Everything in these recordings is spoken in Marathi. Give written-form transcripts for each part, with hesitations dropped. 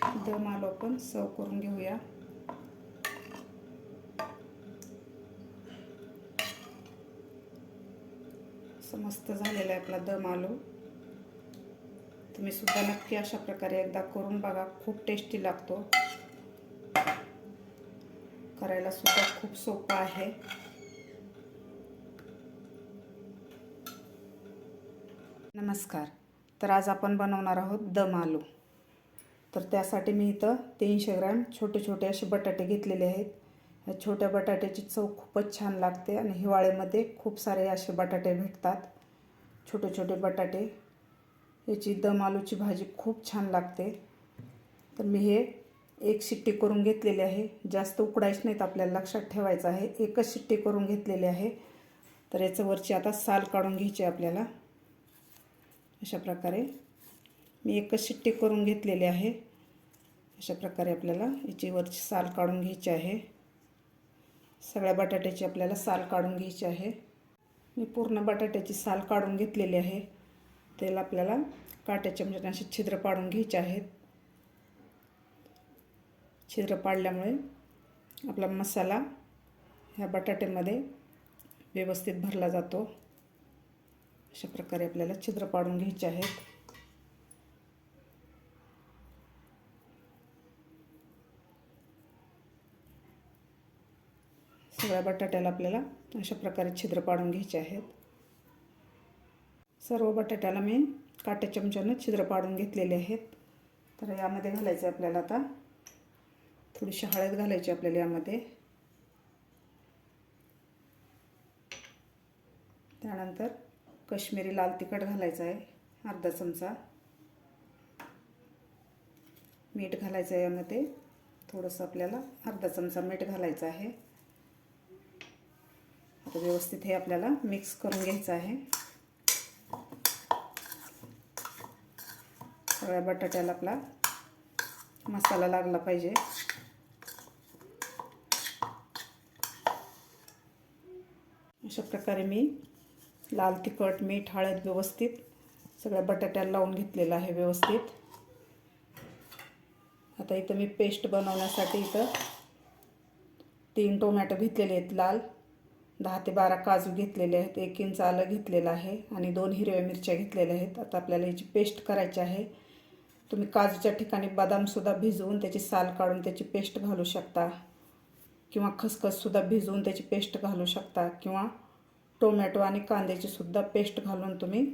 दम आलू आपण सर्व करून घेऊया. मस्त झालेला आहे आपला दम आलू. तुम्ही सुद्धा नक्की अशा प्रकारे एकदा करून बघा. खूप टेस्टी लागतो. करायला सुद्धा खूप सोपा आहे. नमस्कार. तर आज आपण बनवणार आहोत दम आलू. तर त्यासाठी मी इथं 300 ग्रॅम छोटे छोटे असे बटाटे घेतलेले आहेत. या छोट्या बटाट्याची चव खूपच छान लागते आणि हिवाळ्यामध्ये खूप सारे असे बटाटे भेटतात. छोटे छोटे बटाटे, याची दम आलूची भाजी खूप छान लागते. तर मी हे एक शिट्टी करून घेतलेली आहे. जास्त उकडायचे नाहीत, आपल्याला लक्षात ठेवायचं आहे. एकच शिट्टी करून घेतलेली आहे. तर याचं वरची आता साल काढून घ्यायची आपल्याला. अशा प्रकारे मी एकच शिट्टी करून घेतलेली आहे. अशा प्रकारे आपल्याला याची वरची साल काढून घ्यायची आहे. सगळ्या बटाट्याची आपल्याला साल काढून घ्यायची आहे. मी पूर्ण बटाट्याची साल काढून घेतलेली आहे. त्याला आपल्याला काट्याच्या चमच्याने असे छिद्र पाडून घ्यायचे आहेत. छिद्र पाडल्यामुळे आपला मसाला ह्या बटाट्यामध्ये व्यवस्थित भरला जातो. अशा प्रकारे आपल्याला छिद्र पाडून घ्यायचे आहेत. सगळ्या बटाट्याला आपल्याला अशा प्रकारे छिद्र पाडून घ्यायचे आहेत. सर्व बटाट्याला मी काट्या चमच्याने छिद्र पाडून घेतलेले आहेत. तर यामध्ये घालायचं आपल्याला आता थोडीशी हळद घालायची आपल्याला यामध्ये. त्यानंतर काश्मीरी लाल तिखट घालायचं आहे अर्धा चमचा. मीठ घालायचं आहे यामध्ये थोडंसं, आपल्याला अर्धा चमचा मीठ घालायचं आहे. आता व्यवस्थित हे आपल्याला मिक्स करून घ्यायचं आहे. सगळ्या बटाट्याला आपला मसाला लागला पाहिजे. अशा प्रकारे मी लाल तिखट, मीठ, हळद व्यवस्थित सगळ्या बटाट्याला लावून घेतलेलं आहे व्यवस्थित. आता इथं मी पेस्ट बनवण्यासाठी इथं 3 टोमॅटो घेतलेले आहेत लाल, 10 ते 12 काजू घेतलेले आहेत, 1 इंच आलं घेतलेलं आहे आणि 2 हिरव्या मिरच्या घेतलेल्या आहेत. आता आपल्याला याची पेस्ट करायची आहे. तुम्ही काजूच्या ठिकाणी बदामसुद्धा भिजवून त्याची साल काढून त्याची पेस्ट घालू शकता, किंवा खसखससुद्धा भिजवून त्याची पेस्ट घालू शकता, किंवा टोमॅटो आणि कांद्याची सुद्धा पेस्ट घालून तुम्ही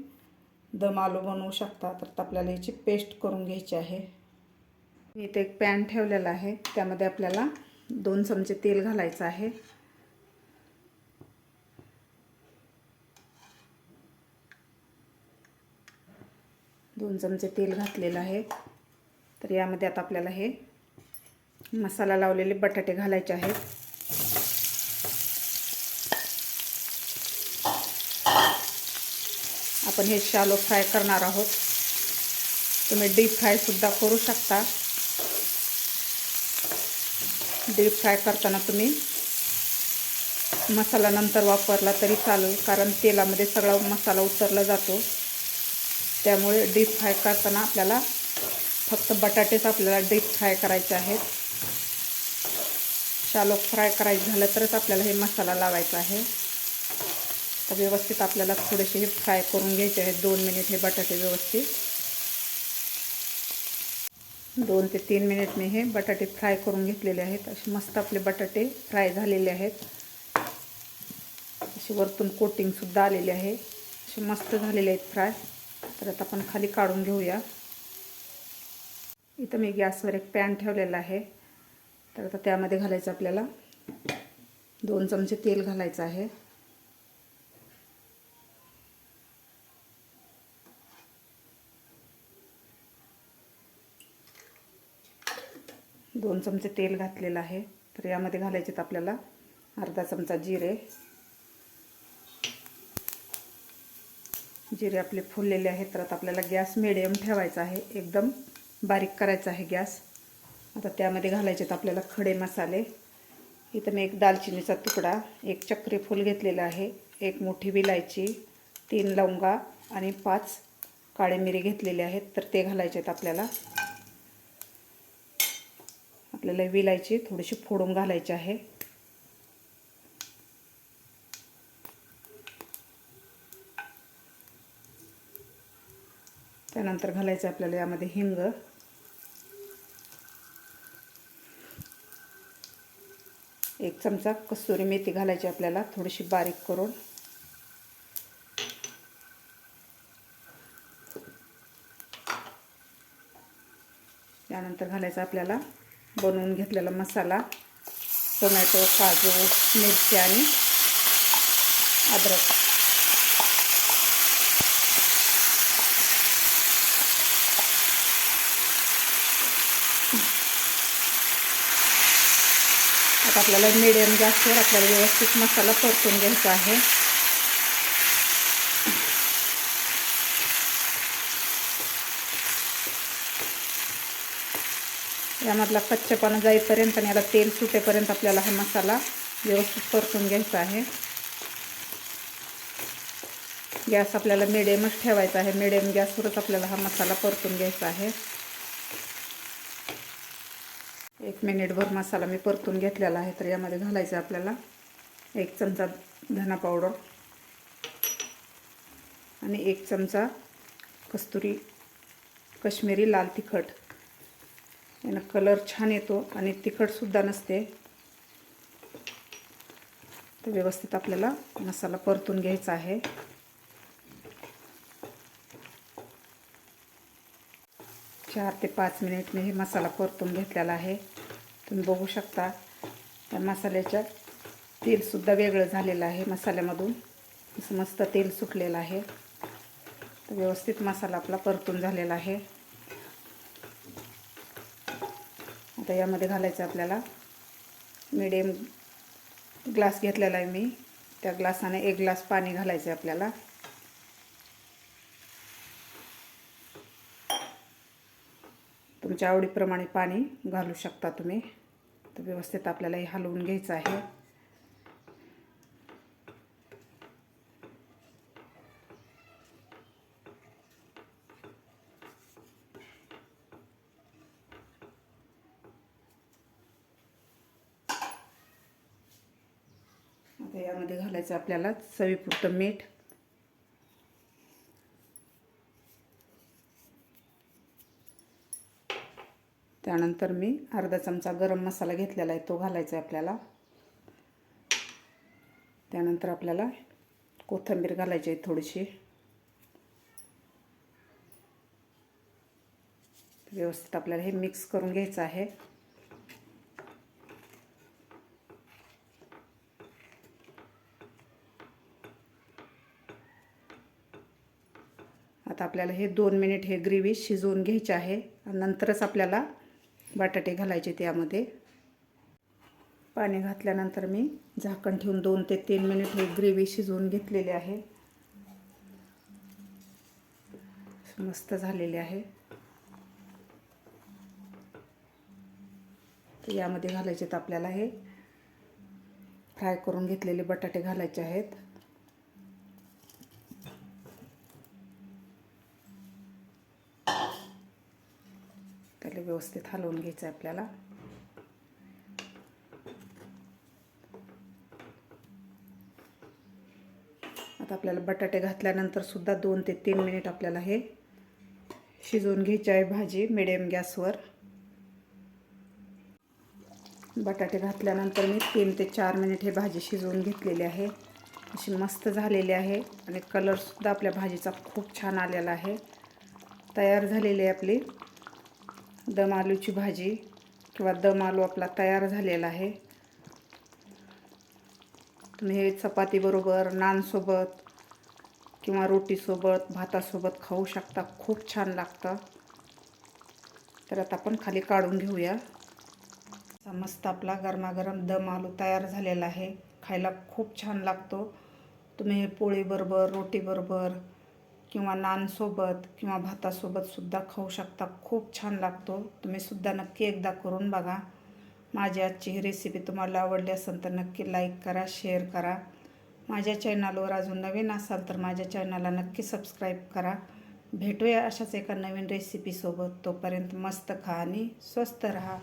दम आलू बनवू शकता. तर आपल्याला याची पेस्ट करून घ्यायची आहे. मी इथे एक पॅन ठेवलेला आहे. त्यामध्ये आपल्याला 2 चमचे तेल घालायचं आहे. दोन चमचे तेल घातलेलं आहे. तर यामध्ये आता आपल्याला हे मसाला लावलेले बटाटे घालायचे आहेत. आपण हे शॅलो फ्राय करणार आहोत. तुम्ही डीप फ्रायसुद्धा करू शकता. डीप फ्राय करताना तुम्ही मसाला नंतर वापरला तरी चालेल, कारण तेलामध्ये सगळा मसाला उतरला जातो. त्यामुळे डीप फ्राय करताना आपल्याला फक्त बटाटेच आपल्याला डीप फ्राय करायचे आहेत. शॅलो फ्राय करायचं झालं तरच आपल्याला हे मसाला लावायचा आहे. तर व्यवस्थित आपल्याला थोडेसे हे फ्राय करून घ्यायचे आहेत. 2 मिनिट हे बटाटे व्यवस्थित 2 ते 3 मिनिट मी हे बटाटे फ्राय करून घेतलेले आहेत. असे मस्त आपले बटाटे फ्राय झालेले आहेत. असे वरतून कोटिंगसुद्धा आलेले आहे. असे मस्त झालेले आहेत फ्राय. तर आता आपण खाली काढून घेऊया. इथं मी गॅसवर एक पॅन ठेवलेला आहे. तर आता त्यामध्ये घालायचं आपल्याला 2 चमचे तेल घालायचं आहे. दोन चमचे तेल घातलेलं आहे. तर यामध्ये घालायचे आपल्याला अर्धा चमचा जिरे. जिरे आपले फुललेले आहेत. तर आता आपल्याला गॅस मिडियम ठेवायचा आहे, एकदम बारीक करायचा आहे गॅस. आता त्यामध्ये घालायचे आपल्याला खडे मसाले. इथं मी एक दालचिनीचा तुकडा, 1 चक्री फूल घेतलेला आहे, 1 मोठी विलायची, 3 लवंगा आणि 5 काळे मिरी घेतलेले आहेत. तर ते घालायचे आहेत आपल्याला. आपल्याला विलायची थोडीशी फोडून घालायची आहे. त्यानंतर घालायचं आपल्याला यामध्ये हिंग, एक चमचा कसुरी मेथी घालायची आपल्याला थोडीशी बारीक करून. त्यानंतर घालायचा आपल्याला बनवून घेतलेला मसाला, टोमॅटो, काजू, मिरची आणि अद्रक. आता आपल्याला मीडियम गॅसवर आपल्याला व्यवस्थित मसाला परतून घ्यायचा आहे. यामधला कच्चेपणा जाईपर्यंत आणि याला तेल सुटेपर्यंत आपल्याला हा मसाला व्यवस्थित परतून घ्यायचा आहे. गॅस आपल्याला मिडियमच ठेवायचा आहे. मिडियम गॅसवरच आपल्याला हा मसाला परतून घ्यायचा आहे. 1 मिनिटभर मसाला मी परतून घेतलेला आहे. तर यामध्ये घालायचं आपल्याला 1 चमचा धना पावडर आणि 1 चमचा काश्मीरी लाल तिखट. यानं कलर छान येतो आणि तिखटसुद्धा नसते. तर व्यवस्थित आपल्याला मसाला परतून घ्यायचा आहे. चार ते 5 मिनिट मी हे मसाला परतून घेतलेला आहे. तुम्ही बघू शकता या मसाल्याच्या तेलसुद्धा वेगळं झालेलं आहे. मसाल्यामधून मस्त तेल सुटलेलं आहे. तर व्यवस्थित मसाला आपला परतून झालेला आहे. आता यामध्ये घालायचं आपल्याला मीडियम ग्लास घेतलेला आहे मी. त्या ग्लासाने 1 ग्लास पाणी घालायचं आहे आपल्याला. तुमच्या आवडीप्रमाणे पाणी घालू शकता तुम्ही. तर व्यवस्थित आपल्याला हे हलवून घ्यायचं आहे. आता यामध्ये घालायचं आपल्याला चवीपुरतं मीठ, त्यानंतर मी अर्धा चमचा गरम मसाला घेतलेला आहे तो घालायचा आहे आपल्याला. त्यानंतर आपल्याला कोथिंबीर घालायची आहे थोडीशी. व्यवस्थित आपल्याला हे मिक्स करून घ्यायचं आहे. आता आपल्याला हे 2 मिनिट हे ग्रेव्ही शिजवून घ्यायची आहे. नंतरच आपल्याला बटाटे घालायचे त्यामध्ये. पाणी घातल्यानंतर मी झाकण ठेवून 2 ते 3 मिनिट हे ग्रेव्ही शिजवून घेतलेली आहे. मस्त झालेली आहे. तर यामध्ये घालायचे तर आपल्याला हे फ्राय करून घेतलेले बटाटे घालायचे आहेत. त्याला व्यवस्थित हलवून घ्यायचं आहे आपल्याला. आता आपल्याला बटाटे घातल्यानंतर सुद्धा 2 ते 3 मिनिट आपल्याला हे शिजवून घ्यायची आहे भाजी मिडियम गॅसवर. बटाटे घातल्यानंतर मी 3 ते 4 मिनिट हे भाजी शिजवून घेतलेली आहे. अशी मस्त झालेली आहे आणि कलरसुद्धा आपल्या भाजीचा खूप छान आलेला आहे. तयार झालेली आहे आपली दम आलूची भाजी किंवा दम आलू आपला तयार झालेला आहे. तुम्ही हे चपातीबरोबर, नानसोबत किंवा रोटीसोबत, भातासोबत खाऊ शकता. खूप छान लागतं. तर आता आपण खाली काढून घेऊया. मस्त आपला गरमागरम दम आलू तयार झालेला आहे. खायला खूप छान लागतो. तुम्ही हे पोळीबरोबर, रोटीबरोबर किंवा नानसोबत किंवा भातासोबत सुद्धा खाऊ शकता. खूप छान लागतो. तुम्ही सुद्धा नक्की एकदा करून बघा. माझी आजची ही रेसिपी तुम्हाला आवडली असेल तर नक्की लाईक करा, शेअर करा. माझ्या चॅनलवर अजून नवीन असाल तर माझ्या चॅनलला नक्की सबस्क्राईब करा. भेटूया अशाच एका नवीन रेसिपीसोबत. तोपर्यंत मस्त खा आणि स्वस्त राहा.